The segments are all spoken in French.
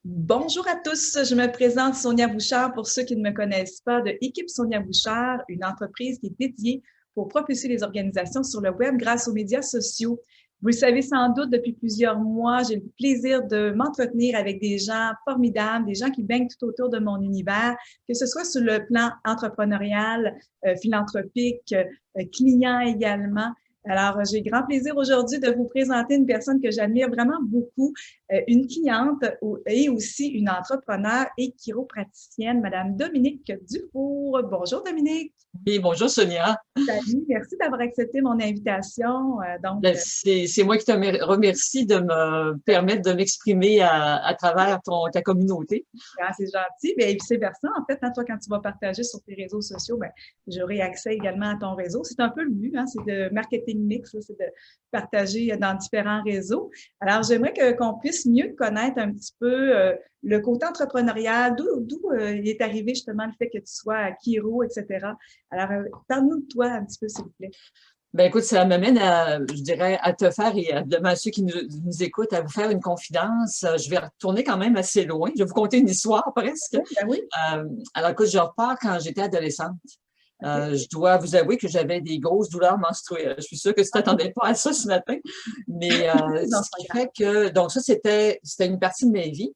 Bonjour à tous, je me présente Sonia Bouchard pour ceux qui ne me connaissent pas de Équipe Sonia Bouchard, une entreprise qui est dédiée pour propulser les organisations sur le web grâce aux médias sociaux. Vous le savez sans doute, depuis plusieurs mois, j'ai le plaisir de m'entretenir avec des gens formidables, des gens qui baignent tout autour de mon univers, que ce soit sur le plan entrepreneurial, philanthropique, client également. Alors, j'ai grand plaisir aujourd'hui de vous présenter une personne que j'admire vraiment beaucoup, une cliente et aussi une entrepreneure et chiropraticienne, Madame Dominique Dufour. Bonjour Dominique. Oui, bonjour Sonia. Salut, merci d'avoir accepté mon invitation. C'est moi qui te remercie de me permettre de m'exprimer à travers ta communauté. C'est gentil. Bien, et vice-versa, en fait, hein, toi, quand tu vas partager sur tes réseaux sociaux, bien, j'aurai accès également à ton réseau. C'est un peu le but, hein, c'est de marketing mix, c'est de partager dans différents réseaux. Alors, j'aimerais qu'on puisse mieux connaître un petit peu le côté entrepreneurial, d'où il est arrivé justement le fait que tu sois chiro, etc. Alors, parle-nous de toi un petit peu, s'il vous plaît. Ben écoute, ça m'amène je dirais, à te faire et à demain à ceux qui nous écoutent, à vous faire une confidence. Je vais retourner quand même assez loin. Je vais vous conter une histoire presque. Oui, ben oui. Alors écoute, je repars quand j'étais adolescente. Okay. Je dois vous avouer que j'avais des grosses douleurs menstruelles. Je suis sûre que tu t'attendais pas à ça ce matin. Mais Non, ce qui fait que, donc ça, c'était une partie de ma vie.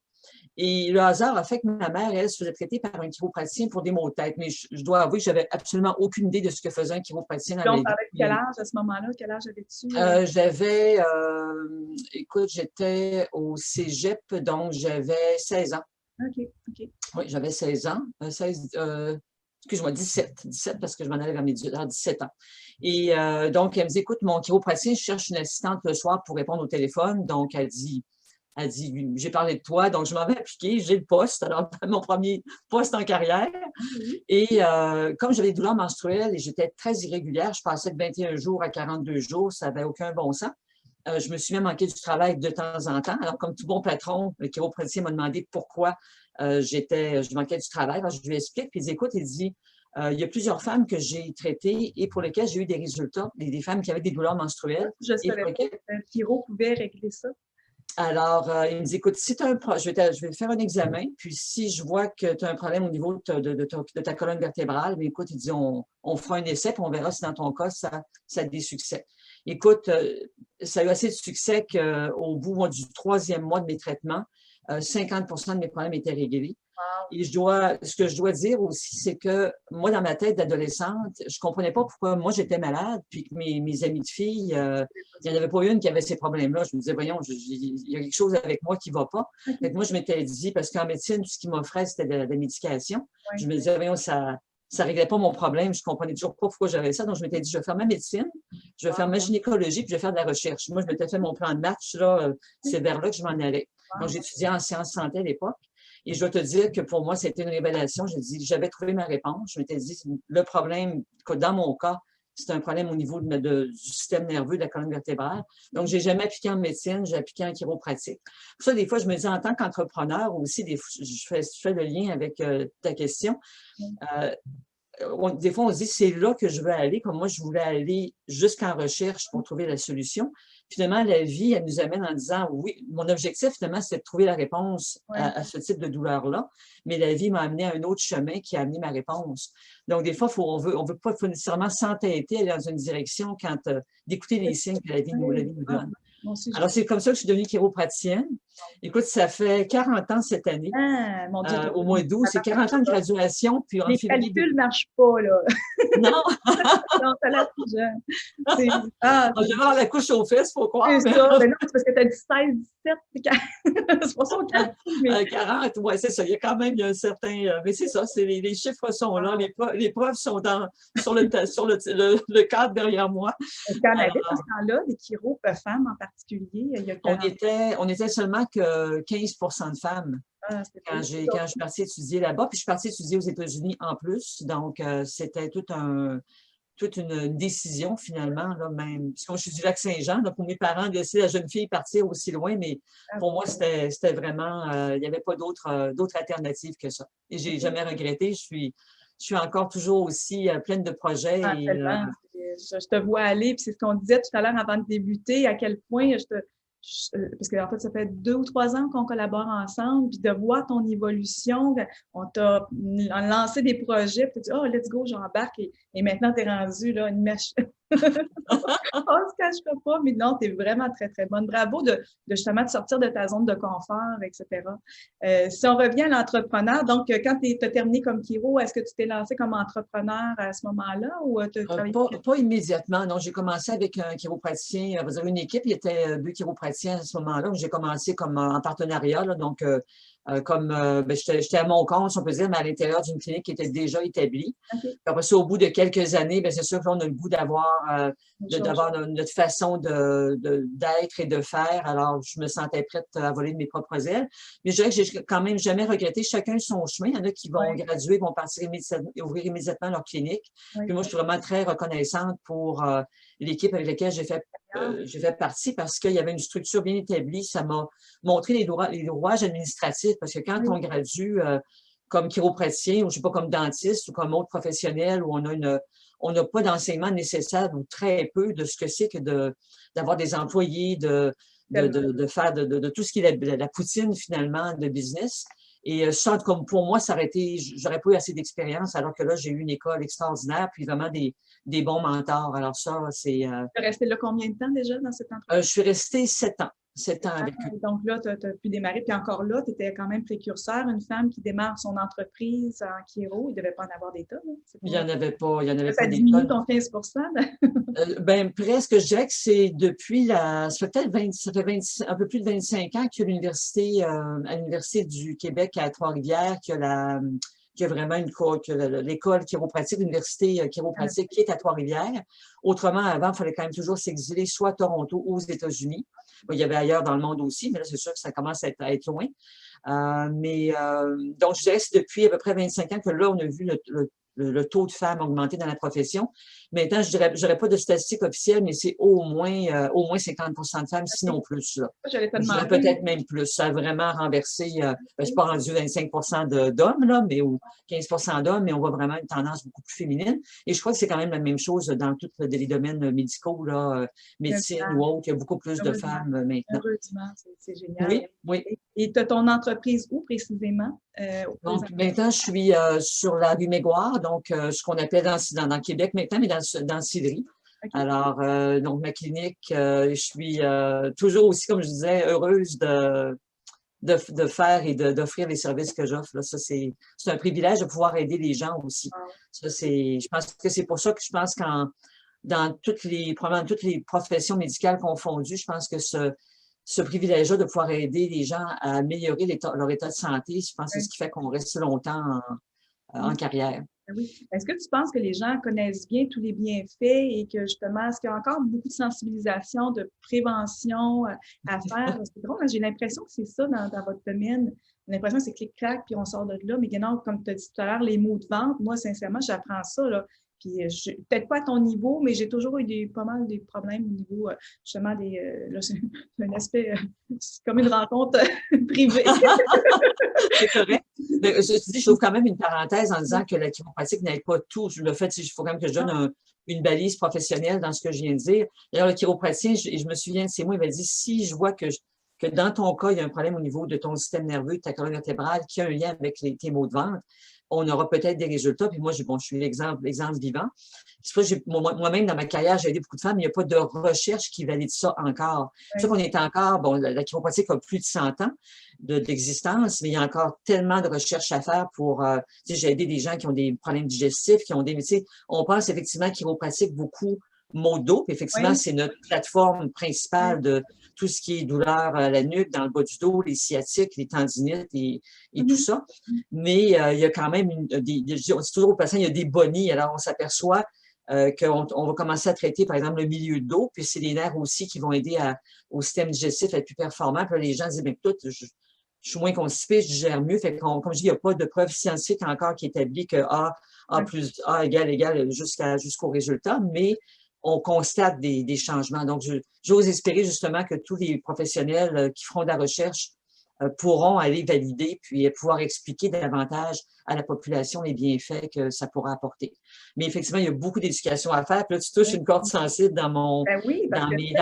Et le hasard a fait que ma mère, elle, se faisait traiter par un chiropraticien pour des maux de tête. Mais je dois avouer que j'avais absolument aucune idée de ce que faisait un chiropraticien dans Puis la on vie. parlait de quel âge à ce moment-là? Quel âge avais-tu? Écoute, j'étais au cégep, donc j'avais 16 ans. OK, OK. Oui, j'avais 16 ans. Excuse-moi, 17 parce que je m'en allais vers mes 17 ans. Et donc, elle me dit, écoute, mon chiropraticien, je cherche une assistante le soir pour répondre au téléphone. Donc, elle dit, j'ai parlé de toi, donc je m'en vais appliquer, j'ai le poste, alors mon premier poste en carrière. Oui. Et comme j'avais des douleurs menstruelles et j'étais très irrégulière, je passais de 21 jours à 42 jours, ça n'avait aucun bon sens. Je me suis même manqué du travail de temps en temps. Alors, comme tout bon patron, le chiropraticien m'a demandé pourquoi je manquais du travail. Alors, je lui explique, puis il dit, écoute, il dit, il y a plusieurs femmes que j'ai traitées et pour lesquelles j'ai eu des résultats, des femmes qui avaient des douleurs menstruelles. Je ne Et savais pour pas lesquelles qu'un chiro pouvait régler ça. alors, il me dit, écoute, si tu as je vais te faire un examen, puis si je vois que tu as un problème au niveau de ta colonne vertébrale, mais écoute, il dit, on fera un essai, puis on verra si dans ton cas, ça a des succès. Écoute, ça a eu assez de succès qu'au bout du 3e mois de mes traitements, 50% de mes problèmes étaient réglés. Wow. Et ce que je dois dire aussi, c'est que moi, dans ma tête d'adolescente, je ne comprenais pas pourquoi moi j'étais malade, puis que mes amies de filles, il n'y en avait pas une qui avait ces problèmes-là. Je me disais, voyons, il y a quelque chose avec moi qui ne va pas. Fait que moi, je m'étais dit, parce qu'en médecine, tout ce qui m'offrait, c'était de la médication. Je me disais, voyons, ça ne réglait pas mon problème. Je ne comprenais toujours pas pourquoi j'avais ça. Donc, je m'étais dit, je vais faire ma médecine, je vais faire ma gynécologie, puis je vais faire de la recherche. Moi, je m'étais fait mon plan de match, là, c'est vers là que je m'en allais. Donc, j'étudiais en sciences santé à l'époque. Et je dois te dire que pour moi, c'était une révélation. J'avais trouvé ma réponse. Je m'étais dit, le problème, que dans mon cas, c'est un problème au niveau du système nerveux, de la colonne vertébrale. Donc, j'ai jamais appliqué en médecine, j'ai appliqué en chiropratique. Pour ça, des fois, je me dis, en tant qu'entrepreneur aussi, je fais le lien avec ta question. Des fois, on se dit, c'est là que je veux aller, comme moi, je voulais aller jusqu'en recherche pour trouver la solution. Finalement, la vie, elle nous amène en disant, oui, mon objectif, finalement, c'est de trouver la réponse à ce type de douleur-là, mais la vie m'a amené à un autre chemin qui a amené ma réponse. Donc, des fois, on veut pas nécessairement s'entêter, aller dans une direction d'écouter les signes que la vie nous donne. Alors, c'est comme ça que je suis devenue chiropraticienne. Écoute, ça fait 40 ans cette année. Ah, mon Dieu, Au mois d'août, c'est 40 ans de graduation, puis en les février. calculs ne marchent pas, là. Non, Non, t'as l'air plus jeune. je vais avoir la couche aux fesses, faut croire. C'est ça. Mais non, c'est parce que tu as dit 16, 17, c'est pas ça au calcul. Mais... 40, oui, c'est ça. Il y a quand même un certain. Mais c'est ça, les chiffres sont là, les preuves sont sur le cadre derrière moi. Est-ce qu'il y en avait dans ce temps-là, des chiro femmes en particulier? Il y a 40... on était seulement que 15% de femmes. Quand je suis partie étudier là-bas, puis je suis partie étudier aux États-Unis en plus. Donc, c'était toute une décision finalement, là, même. Parce que moi, je suis du Lac-Saint-Jean, donc pour mes parents de laisser la jeune fille partir aussi loin, mais pour moi, c'était vraiment, il n'y avait pas d'autre alternative que ça. Et je n'ai jamais regretté. Je suis encore toujours aussi pleine de projets. Tellement. Je te vois aller, puis c'est ce qu'on disait tout à l'heure avant de débuter, à quel point parce qu'en fait, ça fait 2 ou 3 ans qu'on collabore ensemble, puis de voir ton évolution, on t'a lancé des projets, puis tu dis, oh, let's go, j'embarque, et maintenant, tu es rendu là, une mèche. On ne se cachera pas, mais non, tu es vraiment très, très bonne. Bravo de justement de sortir de ta zone de confort, etc. Si on revient à l'entrepreneur, donc quand tu as terminé comme chiro, est-ce que tu t'es lancé comme entrepreneur à ce moment-là ou tu as travaillé? Pas immédiatement, non. J'ai commencé avec un chiropraticien, on va dire une équipe, il y était 2 chiropraticiens à ce moment-là. J'ai commencé comme en partenariat, là, donc j'étais à mon compte, si on peut dire, mais à l'intérieur d'une clinique qui était déjà établie. Okay. Après ça, au bout de quelques années, c'est sûr qu'on a le goût d'avoir notre façon d'être et de faire. Alors, je me sentais prête à voler de mes propres ailes. Mais je dirais que j'ai quand même jamais regretté. Chacun son chemin. Il y en a qui vont graduer, vont partir ouvrir immédiatement leur clinique. Puis moi, je suis vraiment très reconnaissante pour l'équipe avec laquelle j'ai fait partie parce qu'il y avait une structure bien établie. Ça m'a montré les rouages administratifs parce que quand on gradue comme chiropraticien ou je sais pas, comme dentiste ou comme autre professionnel où on n'a pas d'enseignement nécessaire ou très peu de ce que c'est que d'avoir des employés, de faire de tout ce qui est la poutine finalement de business. Et ça, comme pour moi, j'aurais pas eu assez d'expérience, alors que là, j'ai eu une école extraordinaire, puis vraiment des bons mentors. Alors ça, c'est... Tu es resté là combien de temps déjà dans cette entreprise? Je suis restée 7 ans. 7 ans avec eux. Donc là, tu as pu démarrer. Puis encore là, tu étais quand même précurseur. Une femme qui démarre son entreprise en chiro, il ne devait pas en avoir des tonnes. Il n'y en avait pas. Il y en avait ça pas des diminue tonnes. ton 15 presque, je dirais que c'est depuis ça fait peut-être un peu plus de 25 ans qu'il y a l'université, à l'Université du Québec à Trois-Rivières, qu'il y a vraiment l'école chiropratique, l'université chiropratique qui est à Trois-Rivières. Autrement, avant, il fallait quand même toujours s'exiler soit à Toronto ou aux États-Unis. Il y avait ailleurs dans le monde aussi, mais là, c'est sûr que ça commence à être loin. Donc, je dirais que c'est depuis à peu près 25 ans que là, on a vu le taux de femmes augmenter dans la profession. Maintenant, je n'aurais pas de statistiques officielles, mais c'est au moins 50 de femmes, sinon plus. Là. Je dirais peut-être même plus. Ça a vraiment renversé, je ne suis pas rendu 25 d'hommes, là, ou 15 d'hommes, mais on voit vraiment une tendance beaucoup plus féminine. Et je crois que c'est quand même la même chose dans tous les domaines médicaux, là, médecine ou autre. Il y a beaucoup plus de femmes maintenant. Heureusement, c'est génial. Oui, oui. Et tu as ton entreprise où précisément? Donc, maintenant, je suis sur la rue Mégoire, donc ce qu'on appelle dans Québec maintenant, mais dans le Cidry. Okay. Alors, donc, ma clinique, je suis toujours aussi, comme je disais, heureuse de faire et d'offrir les services que j'offre. Ça, c'est un privilège de pouvoir aider les gens aussi. Ça, je pense que c'est pour ça que je pense dans probablement toutes les professions médicales confondues, je pense que ce privilège-là de pouvoir aider les gens à améliorer leur état de santé, je pense que c'est ce qui fait qu'on reste longtemps en carrière. Oui. Est-ce que tu penses que les gens connaissent bien tous les bienfaits et que justement, est-ce qu'il y a encore beaucoup de sensibilisation, de prévention à faire? C'est drôle, j'ai l'impression que c'est ça dans votre domaine. J'ai l'impression que c'est clic-clac, puis on sort de là. Mais non, comme tu as dit tout à l'heure, les mots de vente, moi, sincèrement, j'apprends ça, là. Puis, peut-être pas à ton niveau, mais j'ai toujours eu pas mal des problèmes au niveau, justement, là, c'est un aspect, c'est comme une rencontre privée. C'est correct. Je trouve quand même une parenthèse en disant que la chiropratique n'aide pas tout. Le fait, il faut quand même que je donne une balise professionnelle dans ce que je viens de dire. D'ailleurs, le chiropraticien, je me souviens de ces mots, il m'a dit, si je vois que dans ton cas, il y a un problème au niveau de ton système nerveux, de ta colonne vertébrale, qui a un lien avec tes maux de ventre, on aura peut-être des résultats. Puis moi, je suis l'exemple vivant. C'est pour ça que moi-même, dans ma carrière, j'ai aidé beaucoup de femmes, mais il n'y a pas de recherche qui valide ça encore. C'est sûr qu'on est encore, la chiropratique a plus de 100 ans d'existence, mais il y a encore tellement de recherches à faire pour, j'ai aidé des gens qui ont des problèmes digestifs, qui ont des métiers. On pense effectivement chiropratique beaucoup maux d'eau. Effectivement, c'est notre plateforme principale de tout ce qui est douleur à la nuque, dans le bas du dos, les sciatiques, les tendinites et tout ça. Mais il y a quand même, on dit toujours aux patients, il y a des bonnies. Alors, on s'aperçoit qu'on va commencer à traiter, par exemple, le milieu de dos, puis c'est les nerfs aussi qui vont aider au système digestif à être plus performant. Puis là, les gens disent, bien, écoute, je suis moins constipé, je gère mieux. Fait comme je dis, il n'y a pas de preuve scientifique encore qui établit que A plus A égale jusqu'au résultat, mais on constate des changements. Donc, j'ose espérer justement que tous les professionnels qui feront de la recherche pourront aller valider puis pouvoir expliquer davantage à la population les bienfaits que ça pourra apporter. Mais effectivement, il y a beaucoup d'éducation à faire. Puis là, tu touches une corde sensible dans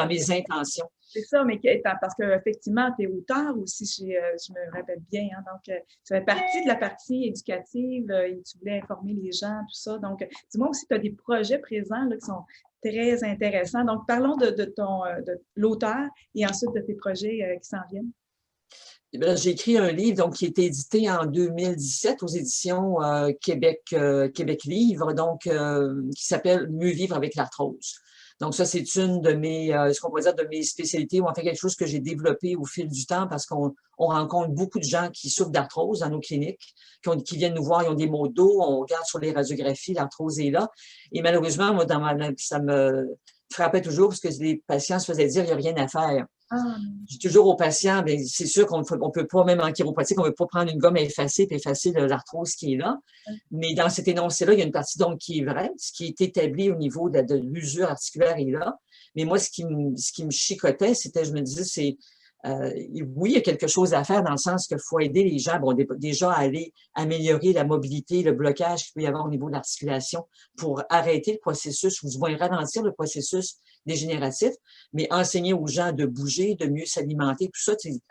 mes intentions. C'est ça, mais parce qu'effectivement, tu es auteur aussi, je me rappelle bien. Hein, donc, ça fait partie de la partie éducative et tu voulais informer les gens, tout ça. Donc, dis-moi aussi, tu as des projets présents là, qui sont très intéressants. Donc, parlons de l'auteur et ensuite de tes projets qui s'en viennent. J'ai écrit un livre donc, qui a été édité en 2017 aux éditions Québec Livre, donc qui s'appelle Mieux vivre avec l'arthrose. Donc, ça, c'est une de mes, ce qu'on pourrait dire, de mes spécialités, ou en fait quelque chose que j'ai développé au fil du temps parce qu'on rencontre beaucoup de gens qui souffrent d'arthrose dans nos cliniques, qui viennent nous voir, ils ont des maux de dos, on regarde sur les radiographies, l'arthrose est là. Et malheureusement, moi, ça me frappait toujours parce que les patients se faisaient dire, il n'y a rien à faire. Ah, Je dis toujours aux patients, bien, c'est sûr qu'on ne peut pas, même en chiropratique, on ne peut pas prendre une gomme à effacer et effacer l'arthrose qui est là. Mais dans cet énoncé-là, il y a une partie donc qui est vraie, ce qui est établi au niveau de l'usure articulaire est là. Mais moi, ce qui me chicotait, c'était, je me disais, oui, il y a quelque chose à faire dans le sens qu'il faut aider les gens, bon, déjà à aller améliorer la mobilité, le blocage qu'il peut y avoir au niveau de l'articulation pour arrêter le processus, ou du moins ralentir le processus dégénératif, mais enseigner aux gens de bouger, de mieux s'alimenter, tout ça. Oui,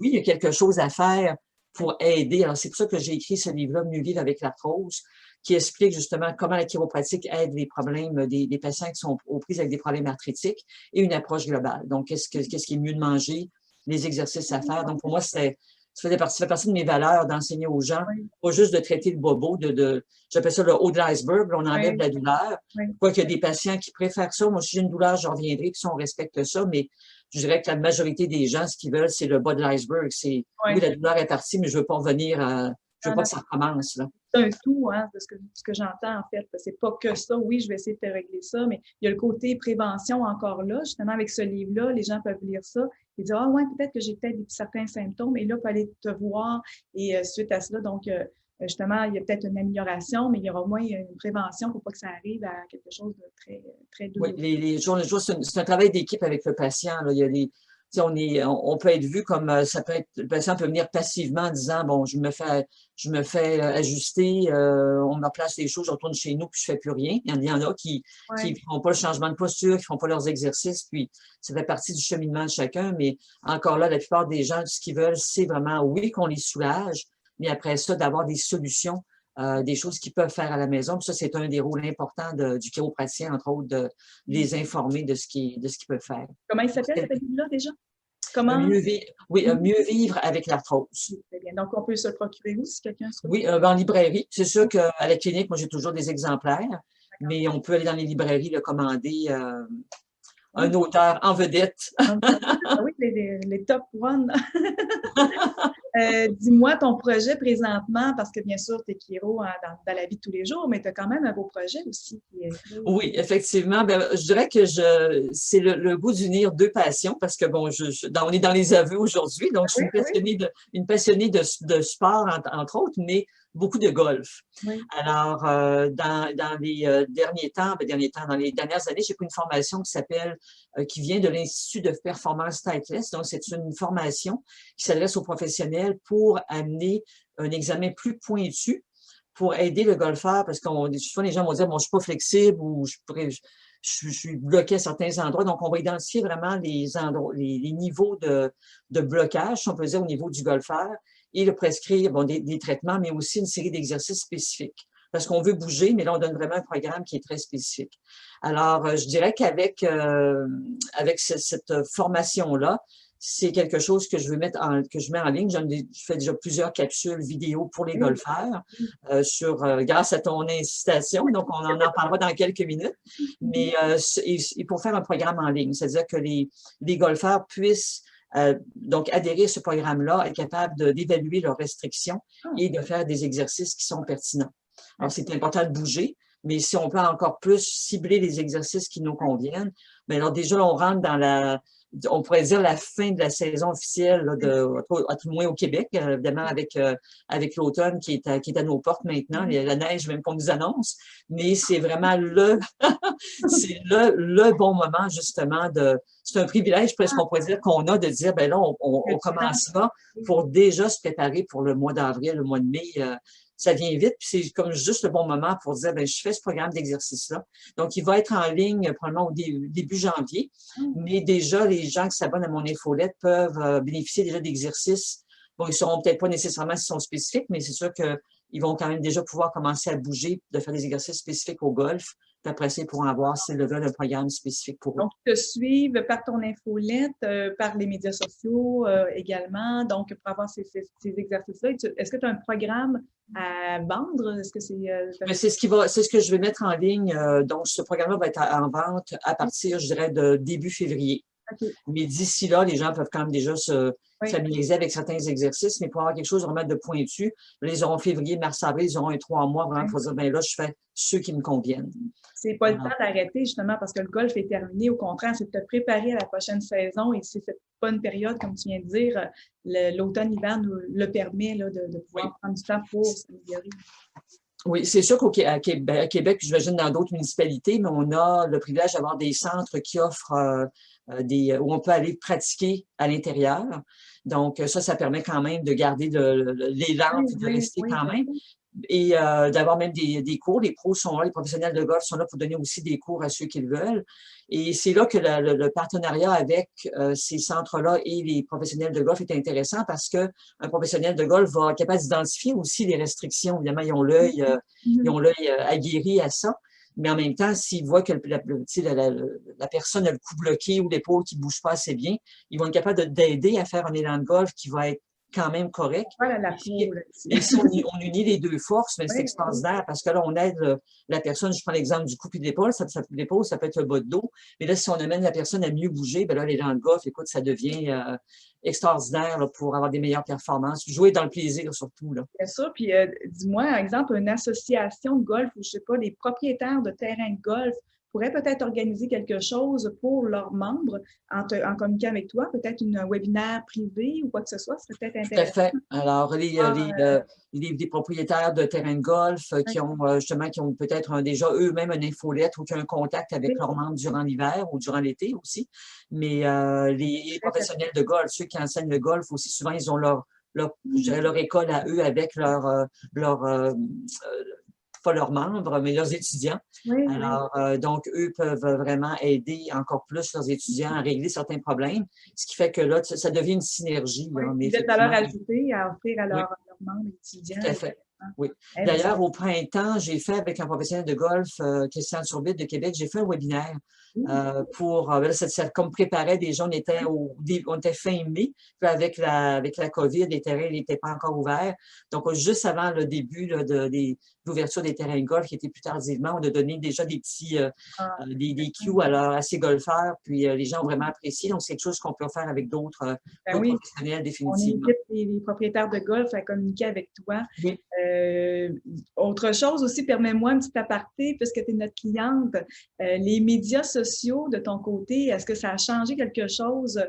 il y a quelque chose à faire pour aider. Alors, c'est pour ça que j'ai écrit ce livre-là, Mieux vivre avec l'arthrose, qui explique justement comment la chiropratique aide les problèmes des patients qui sont aux prises avec des problèmes arthritiques et une approche globale. Donc, qu'est-ce qui est mieux de manger, les exercices à faire. Donc, pour moi, ça fait partie de mes valeurs d'enseigner aux gens, pas juste de traiter le bobo, j'appelle ça le haut de l'iceberg, on enlève la douleur. Quoique il y a des patients qui préfèrent ça. Moi, si j'ai une douleur, je reviendrai, puis si on respecte ça, mais je dirais que la majorité des gens, ce qu'ils veulent, c'est le bas de l'iceberg. Oui, la douleur est partie, mais je veux pas revenir je veux pas que ça recommence, là. C'est un tout, hein, de ce que j'entends, en fait. C'est pas que ça. Oui, je vais essayer de te régler ça, mais il y a le côté prévention encore là. Justement, avec ce livre-là, les gens peuvent lire ça et dire, ah ouais, peut-être que j'ai peut-être certains symptômes, et là, peut aller te voir. Et suite à cela, donc, justement, il y a peut-être une amélioration, mais il y aura au moins une prévention pour pas que ça arrive à quelque chose de très, très douloureux. Oui, les jours, c'est un travail d'équipe avec le patient, là. Il y a on peut être vu comme le patient peut venir passivement en disant, bon, je me fais ajuster, on me place les choses, je retourne chez nous, puis je fais plus rien. Il y en a qui font pas le changement de posture, qui font pas leurs exercices, puis ça fait partie du cheminement de chacun, mais encore là, la plupart des gens, ce qu'ils veulent, c'est vraiment, oui, qu'on les soulage, mais après ça, d'avoir des solutions, des choses qu'ils peuvent faire à la maison. Puis ça, c'est un des rôles importants du chiropraticien, entre autres, de les informer de ce qu'ils peuvent faire. Comment il s'appelle, ce livre-là, déjà? Mieux vivre avec l'arthrose. Très bien. Donc, on peut se le procurer où si quelqu'un se... Oui, en librairie. C'est sûr qu'à la clinique, moi, j'ai toujours des exemplaires, mais on peut aller dans les librairies le commander. Un auteur en vedette. Oui, les top one. Dis-moi ton projet présentement, parce que bien sûr, tu es chiro dans la vie de tous les jours, mais tu as quand même un beau projet aussi. Oui, effectivement. Je dirais que c'est le goût d'unir deux passions, parce que bon, on est dans les aveux aujourd'hui, donc je suis une passionnée de sport, entre autres, mais beaucoup de golf. Oui. Alors, dans les derniers temps, dans les dernières années, j'ai pris une formation qui vient de l'Institut de performance Titleist. Donc, c'est une formation qui s'adresse aux professionnels pour amener un examen plus pointu pour aider le golfeur, parce que souvent les gens vont dire, bon, je suis pas flexible ou je suis bloqué à certains endroits. Donc, on va identifier vraiment les niveaux de blocage, si on peut dire, au niveau du golfeur, et le prescrire des traitements, mais aussi une série d'exercices spécifiques. Parce qu'on veut bouger, mais là, on donne vraiment un programme qui est très spécifique. Alors, je dirais qu'avec cette formation-là, c'est quelque chose que je mets en ligne. Je fais déjà plusieurs capsules vidéo pour les golfeurs grâce à ton incitation. Donc, on en parlera dans quelques minutes. Mais pour faire un programme en ligne, c'est-à-dire que les golfeurs puissent donc adhérer à ce programme-là, être capable d'évaluer leurs restrictions et de faire des exercices qui sont pertinents. Alors, c'est important de bouger, mais si on peut encore plus cibler les exercices qui nous conviennent, bien alors déjà, on rentre dans on pourrait dire la fin de la saison officielle là, à tout le moins au Québec, évidemment avec l'automne qui est à nos portes maintenant, la neige même qu'on nous annonce, mais c'est vraiment c'est le bon moment justement c'est un privilège presque qu'on pourrait dire qu'on a de dire, ben là, on commence là pour déjà se préparer pour le mois d'avril, le mois de mai. ça vient vite, puis c'est comme juste le bon moment pour dire, ben je fais ce programme d'exercice-là. Donc, il va être en ligne probablement au début janvier, mais déjà, les gens qui s'abonnent à mon infolette peuvent bénéficier déjà d'exercices. Bon, ils ne sauront peut-être pas nécessairement s'ils sont spécifiques, mais c'est sûr qu'ils vont quand même déjà pouvoir commencer à bouger, de faire des exercices spécifiques au golf. Puis après ça, ils pourront avoir, s'ils le veulent, un programme spécifique pour eux. Donc, te suivre par ton infolette, par les médias sociaux également. Donc, pour avoir ces exercices-là, est-ce que tu as un programme à vendre? Est-ce que c'est… C'est ce que je vais mettre en ligne. Donc, ce programme-là va être en vente à partir, je dirais, de début février. Okay. Mais d'ici là, les gens peuvent quand même déjà se familiariser avec certains exercices, mais pour avoir quelque chose vraiment de pointu, là, ils auront février, mars, avril, ils auront 3 mois vraiment pour dire, ben là, je fais ceux qui me conviennent. C'est pas le temps d'arrêter, justement, parce que le golf est terminé. Au contraire, c'est de te préparer à la prochaine saison et c'est cette bonne période, comme tu viens de dire, l'automne-hiver nous le permet là, de pouvoir prendre du temps pour s'améliorer. Oui, c'est sûr qu'à Québec, j'imagine dans d'autres municipalités, mais on a le privilège d'avoir des centres qui offrent où on peut aller pratiquer à l'intérieur. Donc, ça permet quand même de garder l'élan et de rester quand même. Et d'avoir même des cours. Les pros sont là, les professionnels de golf sont là pour donner aussi des cours à ceux qui le veulent. Et c'est là que le partenariat avec ces centres-là et les professionnels de golf est intéressant parce qu'un professionnel de golf va être capable d'identifier aussi les restrictions. Évidemment, ils ont l'œil aguerri à ça. Mais en même temps, s'ils voient que la personne a le cou bloqué ou l'épaule qui ne bouge pas assez bien, ils vont être capables d'aider à faire un élan de golf qui va être quand même correct. Voilà, et si on unit les deux forces, mais c'est extraordinaire parce que là, on aide la personne. Je prends l'exemple du cou puis de l'épaule. L'épaule, ça peut être le bas de dos. Mais là, si on amène la personne à mieux bouger, ben là, l'élan de golf, écoute, ça devient extraordinaire là, pour avoir des meilleures performances. Jouer dans le plaisir surtout. Là. Bien sûr. Puis, dis-moi, par exemple, une association de golf ou, je ne sais pas, des propriétaires de terrains de golf pourraient peut-être organiser quelque chose pour leurs membres en communiquant avec toi, peut-être un webinaire privé ou quoi que ce soit, ce serait peut-être intéressant. Tout à fait. Alors, les propriétaires de terrains de golf qui ont peut-être déjà eux-mêmes une infolette ou qui ont un contact avec leurs membres durant l'hiver ou durant l'été aussi. Mais les professionnels de golf, ceux qui enseignent le golf aussi, souvent, ils ont leur école à eux avec pas leurs membres, mais leurs étudiants. Alors, donc, eux peuvent vraiment aider encore plus leurs étudiants à régler certains problèmes, ce qui fait que là, ça devient une synergie. Oui, là, mais de valeur ajoutée à offrir à leurs membres étudiants. Tout à fait. Oui. D'ailleurs, au printemps, j'ai fait avec un professionnel de golf, Christian Turbide de Québec, j'ai fait un webinaire ça comme préparait des gens, on était fin mai, puis avec la COVID, les terrains n'étaient pas encore ouverts. Donc, juste avant le début l'ouverture des terrains de golf, qui était plus tardivement, on a donné déjà des petits des cues à ces golfeurs, puis les gens ont vraiment apprécié. Donc, c'est quelque chose qu'on peut faire avec d'autres professionnels définitivement. On invite les propriétaires de golf à communiquer avec toi. Oui. Autre chose aussi, permets-moi un petit aparté, puisque tu es notre cliente. Les médias sociaux, de ton côté, est-ce que ça a changé quelque chose?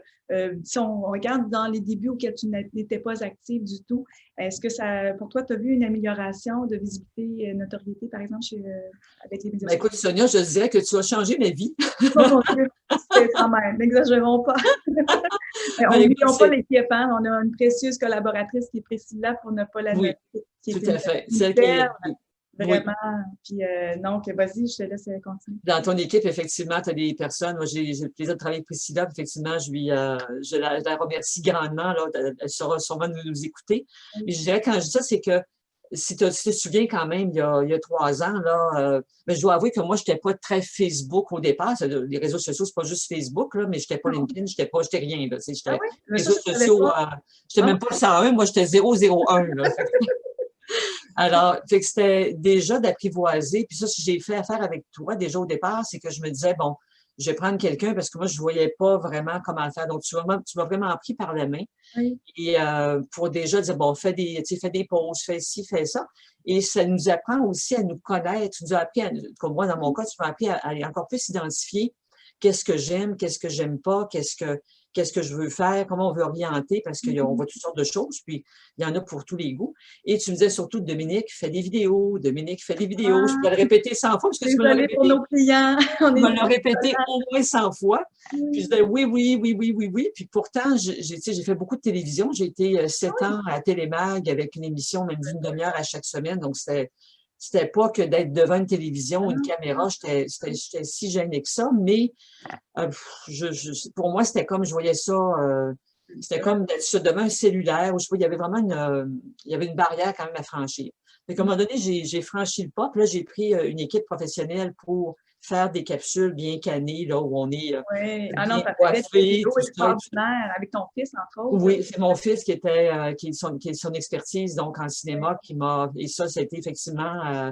Si on regarde dans les débuts auxquels tu n'étais pas active du tout, est-ce que pour toi, tu as vu une amélioration de visibilité, notoriété, par exemple, avec les médias sociaux? Écoute, Sonia, je dirais que tu as changé ma vie. Oh, c'est quand même, n'exagérons pas. On n'oublions pas l'équipe, hein? On a une précieuse collaboratrice qui est Priscilla pour ne pas la noter. Tout à fait. Vraiment. Puis, donc, vas-y, je te laisse continuer. Dans ton équipe, effectivement, tu as des personnes. Moi, j'ai le plaisir de travailler avec Priscilla. Effectivement, je la remercie grandement. Là, elle saura sûrement nous écouter. Mais je dirais, quand je dis ça, c'est que si tu te souviens quand même, il y a 3 ans, là, mais je dois avouer que moi, je n'étais pas très Facebook au départ. Les réseaux sociaux, c'est pas juste Facebook, là, mais je n'étais pas LinkedIn, je n'étais rien. Là, réseaux sociaux, je n'étais même pas le 101, moi, j'étais 001. Là. Alors, c'était déjà d'apprivoiser. Puis ça, si j'ai fait affaire avec toi déjà au départ, c'est que je me disais, bon, je vais prendre quelqu'un parce que moi, je ne voyais pas vraiment comment le faire. Donc, tu m'as vraiment pris par la main. Oui. Et pour déjà dire, bon, fais des pauses, fais ci, fais ça. Et ça nous apprend aussi à nous connaître. Tu nous as appris, comme moi, dans mon cas, tu m'as appris à encore plus identifier qu'est-ce que j'aime pas, qu'est-ce qu'est-ce que je veux faire, comment on veut orienter, parce qu'on voit toutes sortes de choses, puis il y en a pour tous les goûts. Et tu me disais surtout, Dominique fait des vidéos, Dominique fait des vidéos. Je Ah, peux le répéter 100 fois, parce que tu me l'as désolée pour répété. nos clients. On Tu est me l'as répété au moins 100 fois. Puis je oui. disais oui, oui, oui, oui, oui, oui. Puis pourtant, tu sais, j'ai fait beaucoup de télévision. J'ai été 7 ans à Télémag avec une émission même d'une demi-heure à chaque semaine. Donc, c'était pas que d'être devant une télévision, une caméra, j'étais si gênée que ça. Mais pour moi, c'était comme, je voyais ça, c'était comme d'être devant un cellulaire où il y avait vraiment il y avait une barrière quand même à franchir. Donc, à un moment donné, j'ai franchi le pas. Puis là, j'ai pris une équipe professionnelle pour faire des capsules bien cannées, là, où on est Oui. Ah non, bien tu as fait des coiffé, vidéos tout ça. extraordinaires avec ton fils, entre autres. Oui, c'est mon fils qui est son expertise, donc en cinéma, et ça a été effectivement,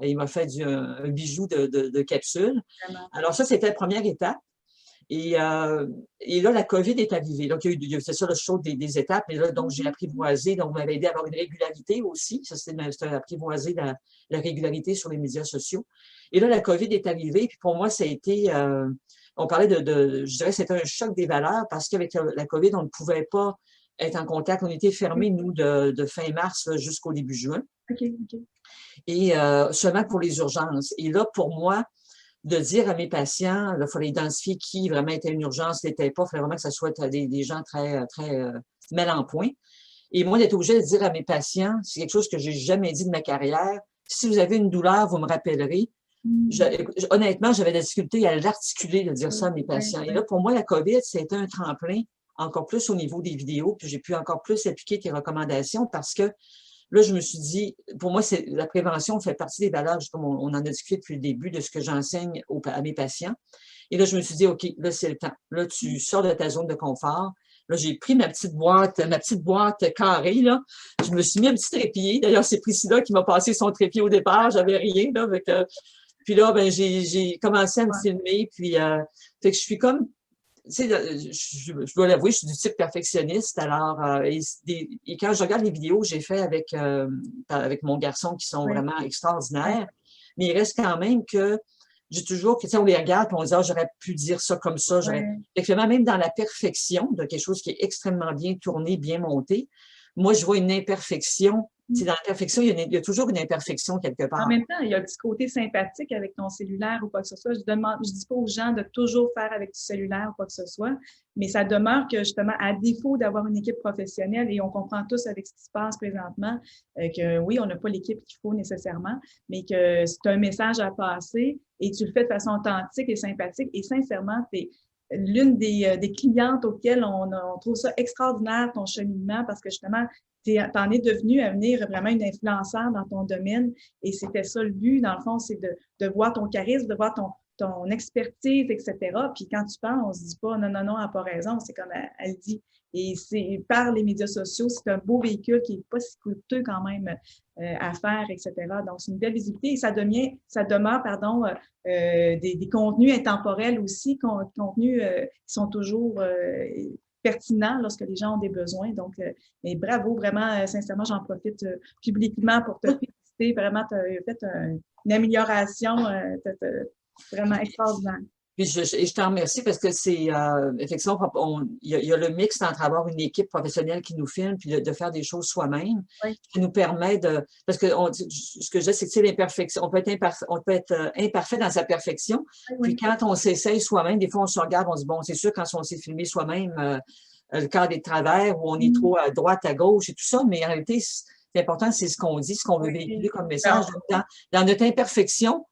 il m'a fait un bijou de capsule. Vraiment. Alors ça, c'était la première étape. Et là, la COVID est arrivée. Donc, c'est ça le show des étapes. Mais là, donc, j'ai apprivoisé. Donc, vous m'avez aidé à avoir une régularité aussi. Ça, c'était apprivoiser la régularité sur les médias sociaux. Et là, la COVID est arrivée. Puis pour moi, ça a été, on parlait je dirais, c'était un choc des valeurs parce qu'avec la COVID, on ne pouvait pas être en contact. On était fermés, nous, de fin mars jusqu'au début juin. OK, OK. Et seulement pour les urgences. Et là, pour moi, de dire à mes patients, il fallait identifier qui vraiment était une urgence, n'était pas, il fallait vraiment que ce soit des gens très, très mal en point. Et moi, d'être obligée de dire à mes patients, c'est quelque chose que j'ai jamais dit de ma carrière, si vous avez une douleur, vous me rappellerez. Honnêtement, j'avais de la difficulté à l'articuler, de dire ça à mes patients. Et là, pour moi, la COVID, c'était un tremplin, encore plus au niveau des vidéos, puis j'ai pu encore plus appliquer tes recommandations parce que là, je me suis dit, pour moi, la prévention fait partie des valeurs, comme on en a discuté depuis le début, de ce que j'enseigne à mes patients. Et là, je me suis dit, OK, là, c'est le temps. Là, tu sors de ta zone de confort. Là, j'ai pris ma petite boîte carrée, là. Je me suis mis un petit trépied. D'ailleurs, c'est Priscilla qui m'a passé son trépied au départ. J'avais rien, là. Puis là, ben, j'ai commencé à me filmer. Puis, fait que je suis comme, tu sais, je dois l'avouer, je suis du type perfectionniste. Alors, et quand je regarde les vidéos que j'ai fait avec mon garçon qui sont vraiment extraordinaires, mais il reste quand même que j'ai toujours, tu sais, on les regarde et on se dit, j'aurais pu dire ça comme ça. Effectivement, même dans la perfection de quelque chose qui est extrêmement bien tourné, bien monté, moi, je vois une imperfection. Dans la perfection, il y a toujours une imperfection quelque En part. même temps, il y a un petit côté sympathique avec ton cellulaire ou quoi que ce soit. Je dis pas aux gens de toujours faire avec du cellulaire ou quoi que ce soit, mais ça demeure que justement, à défaut d'avoir une équipe professionnelle, et on comprend tous avec ce qui se passe présentement, que oui, on n'a pas l'équipe qu'il faut nécessairement, mais que c'est un message à passer et tu le fais de façon authentique et sympathique. Et sincèrement, tu l'une des clientes auxquelles on trouve ça extraordinaire, ton cheminement, parce que justement, t'en es devenue à venir vraiment une influenceur dans ton domaine et c'était ça le but, dans le fond, c'est de voir ton charisme, de voir ton expertise, etc. Puis quand tu parles, on se dit pas non, non, non, elle n'a pas raison, c'est comme elle dit. Et c'est par les médias sociaux, c'est un beau véhicule qui n'est pas si coûteux quand même à faire, etc. Donc, c'est une belle visibilité et ça demeure, des contenus intemporels aussi, contenus qui sont toujours pertinents lorsque les gens ont des besoins. Donc, mais bravo, vraiment, sincèrement, j'en profite publiquement pour te féliciter. Vraiment, tu as fait une amélioration vraiment extraordinaire. Puis je t'en remercie parce que c'est effectivement, il y a le mix entre avoir une équipe professionnelle qui nous filme puis de faire des choses soi-même, qui nous permet parce que ce que je dis, c'est que c'est l'imperfection. On peut être imparfait dans sa perfection. Puis quand on s'essaye soi-même, des fois on se regarde, on se dit bon, c'est sûr quand on s'est filmé soi-même, le cadre est de travers ou on est trop à droite, à gauche et tout ça, mais en réalité, l'important, c'est ce qu'on dit, ce qu'on veut véhiculer comme message. Dans notre imperfection,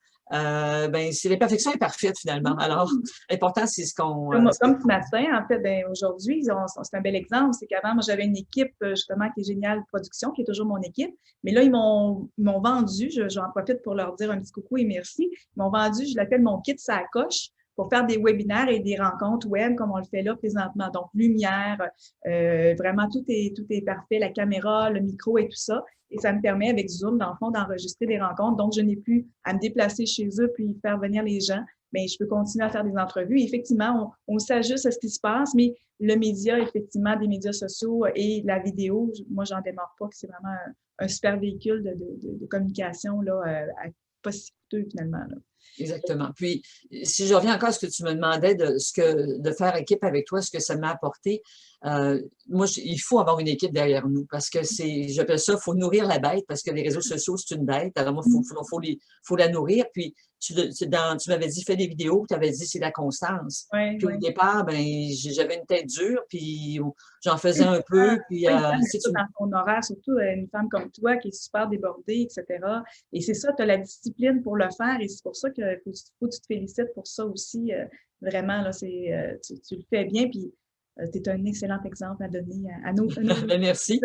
si l'imperfection est parfaite finalement. Alors, l'important, c'est ce qu'on... Comme ce matin, en fait, aujourd'hui, c'est un bel exemple, c'est qu'avant, moi, j'avais une équipe, justement, qui est Génial Production, qui est toujours mon équipe, mais là, ils m'ont vendu, j'en profite pour leur dire un petit coucou et merci, ils m'ont vendu, je l'appelle mon kit ça coche, pour faire des webinaires et des rencontres web comme on le fait là présentement. Donc, lumière, vraiment, tout est parfait, la caméra, le micro et tout ça. Et ça me permet, avec Zoom, dans le fond, d'enregistrer des rencontres. Donc, je n'ai plus à me déplacer chez eux puis faire venir les gens. Mais je peux continuer à faire des entrevues. Et effectivement, on s'ajuste à ce qui se passe, mais le média, effectivement, des médias sociaux et la vidéo, moi, j'en démarre pas que c'est vraiment un super véhicule de communication, là, pas si coûteux, finalement, là. Exactement. Puis, si je reviens encore à ce que tu me demandais de faire équipe avec toi, ce que ça m'a apporté, moi, il faut avoir une équipe derrière nous parce que j'appelle ça, il faut nourrir la bête parce que les réseaux sociaux, c'est une bête. Alors, moi, faut la nourrir. Puis, tu m'avais dit, fais des vidéos, tu avais dit, c'est la constance. Oui, Puis, au oui. départ, ben, j'avais une tête dure, puis j'en faisais un peu. Puis, Oui, ça dans ton horaire, surtout une femme comme toi qui est super débordée, etc. Et c'est ça, tu as la discipline pour le faire et c'est pour ça qu'il faut que tu te félicites pour ça aussi. Vraiment, là, tu le fais bien, puis tu es un excellent exemple à donner à nos Ben, merci.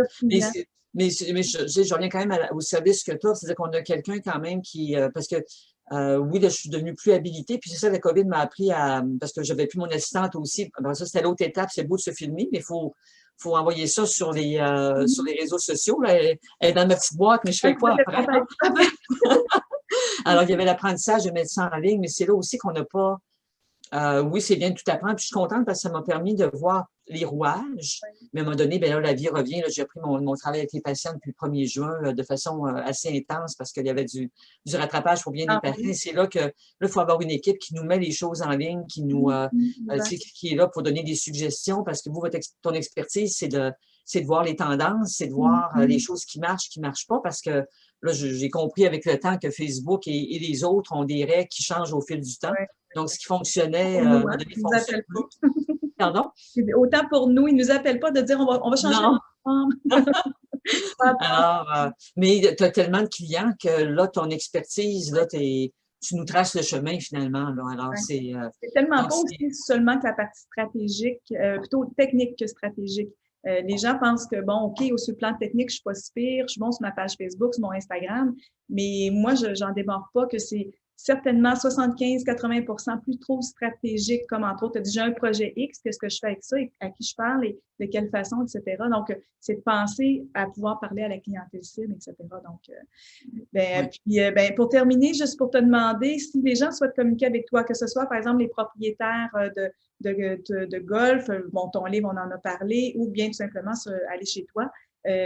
Je reviens quand même au service que tu as. C'est-à-dire qu'on a quelqu'un quand même qui. Parce que oui, là, je suis devenue plus habilitée. Puis c'est ça, la COVID m'a appris à. Parce que j'avais plus mon assistante aussi. Ben, ça, c'était l'autre étape. C'est beau de se filmer, mais il faut envoyer ça sur les réseaux sociaux. Là. Elle est dans ma petite boîte, mais je fais quoi après? Alors, il y avait l'apprentissage de médecin en ligne, mais c'est là aussi qu'on n'a pas. Oui, c'est bien de tout apprendre. Puis je suis contente parce que ça m'a permis de voir les rouages. Mais à un moment donné, ben là, la vie revient. J'ai repris mon travail avec les patients depuis le 1er juin de façon assez intense parce qu'il y avait du rattrapage pour bien les patients. C'est là que il faut avoir une équipe qui nous met les choses en ligne, qui est là pour donner des suggestions parce que vous, ton expertise, c'est de voir les tendances, c'est de voir les choses qui marchent pas parce que là, j'ai compris avec le temps que Facebook et les autres ont des règles qui changent au fil du temps. Donc, ce qui fonctionnait, ils nous appellent pas. Pardon? Autant pour nous, ils ne nous appellent pas de dire on va changer de forme. Alors, mais tu as tellement de clients que là, ton expertise, là, tu nous traces le chemin finalement. Là. Alors, c'est tellement pas aussi seulement que la partie stratégique, plutôt technique que stratégique. Les gens pensent que, bon, OK, sur le plan technique, je suis pas si pire, je suis bon sur ma page Facebook, sur mon Instagram, mais moi, j'en démarre pas que c'est certainement 75-80% plus trop stratégique, comme entre autres, tu as déjà un projet X, qu'est-ce que je fais avec ça, et à qui je parle, et de quelle façon, etc. Donc, c'est de penser à pouvoir parler à la clientèle cible, etc. Donc, puis, pour terminer, juste pour te demander, si les gens souhaitent communiquer avec toi, que ce soit, par exemple, les propriétaires de golf, bon, ton livre, on en a parlé, ou bien tout simplement aller chez toi.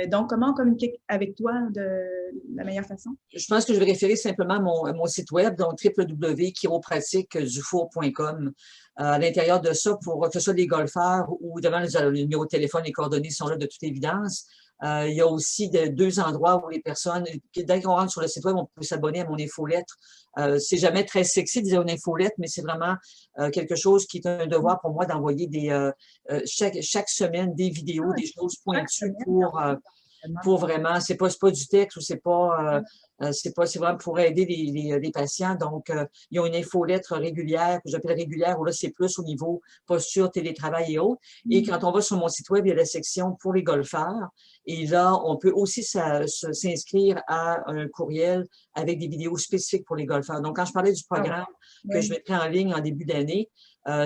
Donc, comment on communique avec toi de la meilleure façon? Je pense que je vais référer simplement à mon site web, donc www.chiropratiquedufour.com. À l'intérieur de ça, pour que ce soit des golfeurs ou devant le numéro de téléphone, les coordonnées sont là de toute évidence. Il y a aussi deux endroits où les personnes, dès qu'on rentre sur le site web, on peut s'abonner à mon infolettre. C'est jamais très sexy de dire une infolettre, mais c'est vraiment quelque chose qui est un devoir pour moi d'envoyer chaque semaine des vidéos, des choses pointues pour vraiment, c'est pas du texte ou c'est vraiment pour aider les patients. Donc, ils ont une infolettre régulière, que j'appelle régulière, où là, c'est plus au niveau posture, télétravail et autres. Et quand on va sur mon site web, il y a la section pour les golfeurs. Et là, on peut aussi s'inscrire à un courriel avec des vidéos spécifiques pour les golfeurs. Donc, quand je parlais du programme que je mettrai en ligne en début d'année,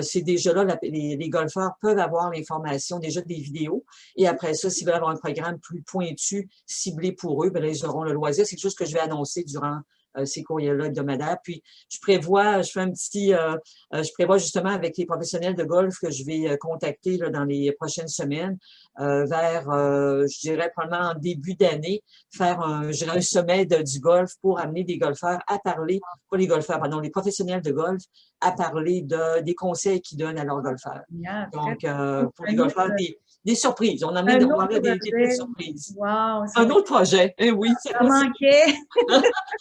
c'est déjà là, les golfeurs peuvent avoir l'information, déjà des vidéos. Et après ça, s'ils veulent avoir un programme plus pointu, ciblé pour eux, ben là, ils auront le loisir. C'est quelque chose que je vais annoncer durant ces courriels-là hebdomadaires. Puis, je prévois justement avec les professionnels de golf que je vais contacter là, dans les prochaines semaines, je dirais probablement en début d'année, faire un sommet du golf pour amener des golfeurs à parler, pas les golfeurs, pardon, les professionnels de golf à parler des conseils qu'ils donnent à leurs golfeurs. Donc, pour les golfeurs, des surprises. On a amené de voir des petites surprises. Wow, un autre projet. Eh oui, ça manquait.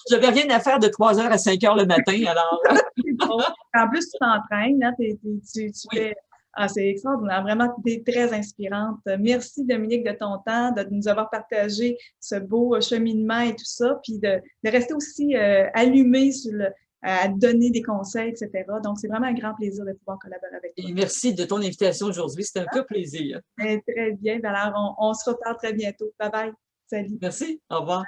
J'avais rien à faire de 3 heures à 5 heures le matin, alors. C'est bon. En plus, tu t'entraînes, hein, tu fais. Ah, c'est extraordinaire. Vraiment, tu es très inspirante. Merci, Dominique, de ton temps, de nous avoir partagé ce beau cheminement et tout ça, puis de rester aussi allumé à donner des conseils, etc. Donc, c'est vraiment un grand plaisir de pouvoir collaborer avec toi. Et merci de ton invitation aujourd'hui. C'était un peu plaisir. Très bien. Alors, on se reparle très bientôt. Bye bye. Salut. Merci. Au revoir.